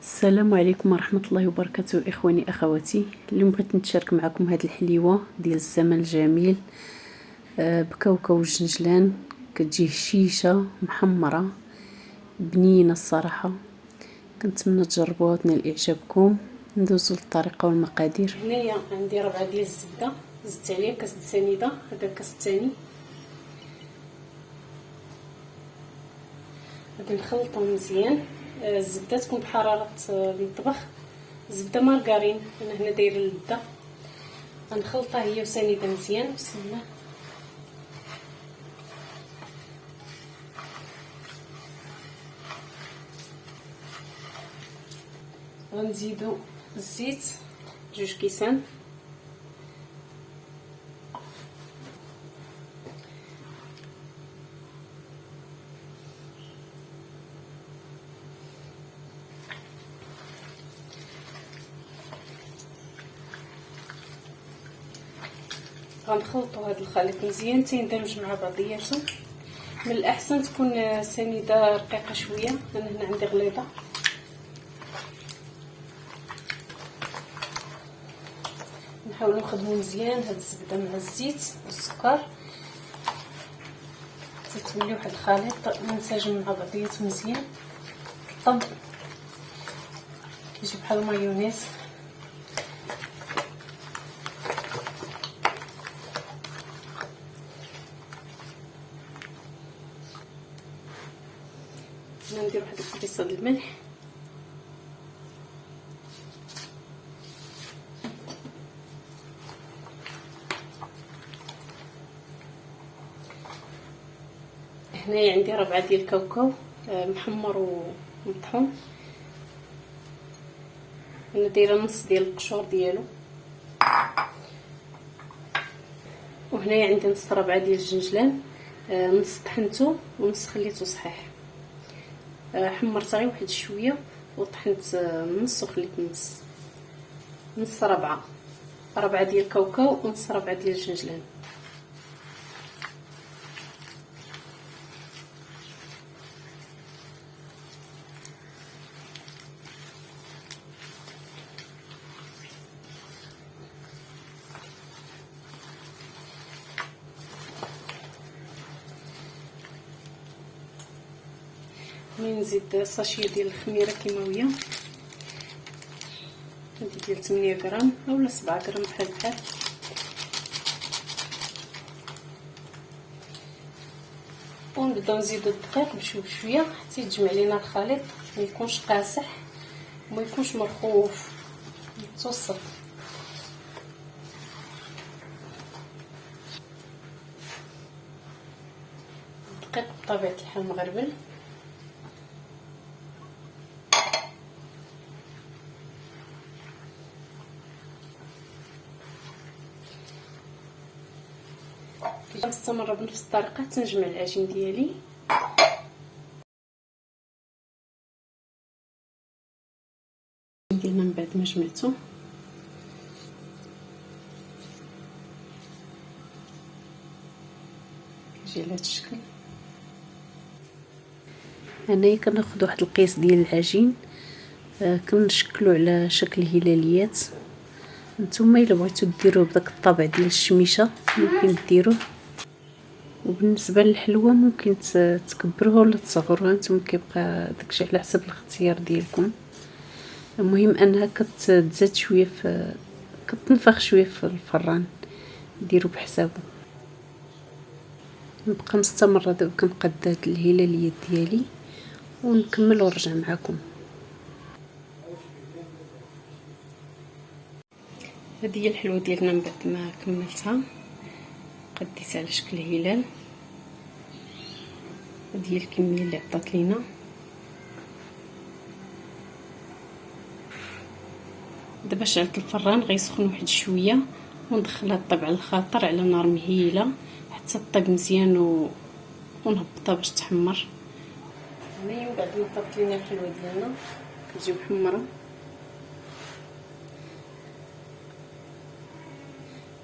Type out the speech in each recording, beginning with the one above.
السلام عليكم ورحمة الله وبركاته إخواني أخواتي. اليوم بغيت نتشارك معكم هذه الحليوة ديال الزمن الجميل بكاوكاو والجنجلان. كتجي هشيشة محمرة بنينة الصراحة، كنتمنى تجربوها وتنال إعجابكم. ندوزو للطريقة والمقادير. هنايا عندي 4 ديال الزبدة، زدت عليها كاس سنيدة، هذا الكاس الثاني. غادي نخلطهم مزيان. الزبده تكون بحراره المطبخ، زبده مارغرين انا هنا دايره اللذه. غنخلطها هي وسنيده مزيان. بسم الله. غنزيدو الزيت 2 كيسان، غنخلطوا هذا الخليط مزيان تيندمج مع بعضياته. من الاحسن تكون سنيده رقيقه شويه، انا هنا عندي غليظه. نحاولوا نخدموا مزيان هاد الزبده مع الزيت والسكر، تتولي واحد الخليط منسجم مع بعضياته مزيان. الطب كيجي بحال المايونيز. ندير واحد الكبيصه د الملح، هنايا عندي 4 ديال الكاوكاو محمر ومطحون. انا دايره نص ديال القشور ديالو، وهنايا عندي نص ربعه ديال الجنجلان، نص طحنته ونص خليته صحيح. حمرت غير واحد شويه وطحنت نص وخليت نص ربعه ديال الكاوكاو ونص ربعه ديال الجنجلان. نزيد ساشيه ديال الخميره كيماويه، هذه ديال 8 غرام اولا 7 غرام بحال ونبداو نزيدو الدقيق بشويه حتى يتجمع لينا الخليط، ما يكونش قاصح وما يكونش مرخوف، متوسط. الدقيق بطبيعه الحال مغربل. غنستمر بنفس الطريقه تنجمع العجين ديالي. ديالنا من بعد ما جمعته كيجي على هذا الشكل. انايا كناخذ واحد القيس ديال العجين، كنشكلو على شكل هلاليات. نتوما الا بغيتو ديروه بداك الطابع ديال الشميشه ممكن ديروه، وبالنسبه للحلوه ممكن تكبروها ولا تصغروها، نتوما كيبقى داكشي على حسب الاختيار ديالكم. المهم انها كتزاد شويه كتنفخ شويه في الفران، ديروا بحسابه. نبقى مستمره دابا كنقاد هاد الهلاليات ديالي ونكمل ونرجع معكم. هذه هي الحلوه ديالنا من بعد ما كملتها، قديتها على شكل هلال. هذه هي الكميه اللي عطات لينا. دابا شعلت الفران غيسخن واحد شويه وندخلها طيب على الخاطر على نار مهيله حتى طيب مزيان ونهبطها باش تحمر. هنايا من بعد ما طابت لينا الحلوه ديالنا كتجي محمره،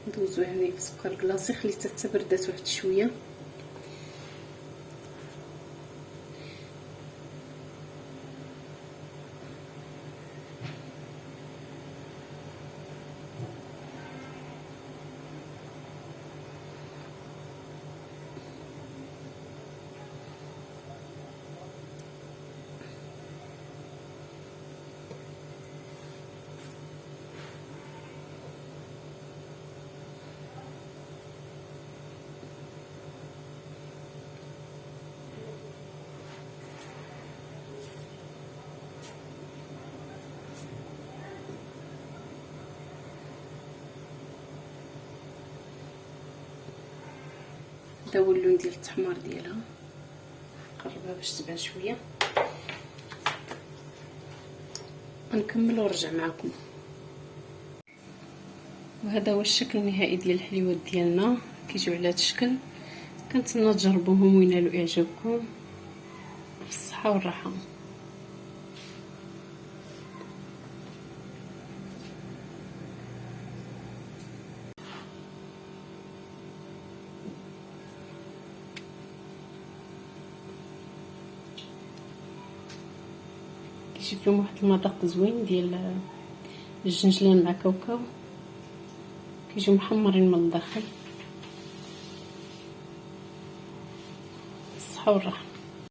ندوزوها هنايا في سكر كلاصي، خليتها حتى بردات واحد شويه. هذا هو اللون ديال التحمار ديالها. نقربها باش تبان شويه، نكمل ونرجع معكم. وهذا هو الشكل النهائي ديال الحليوات ديالنا، كيجيو على هذا الشكل. كنتمنى تجربوهم وينالوا اعجابكم بالصحه والراحه. كيجي فيهم واحد المذاق زوين ديال الجنجلان مع كاوكاو، كيجيو محمرين من الداخل. الصحه والراحه.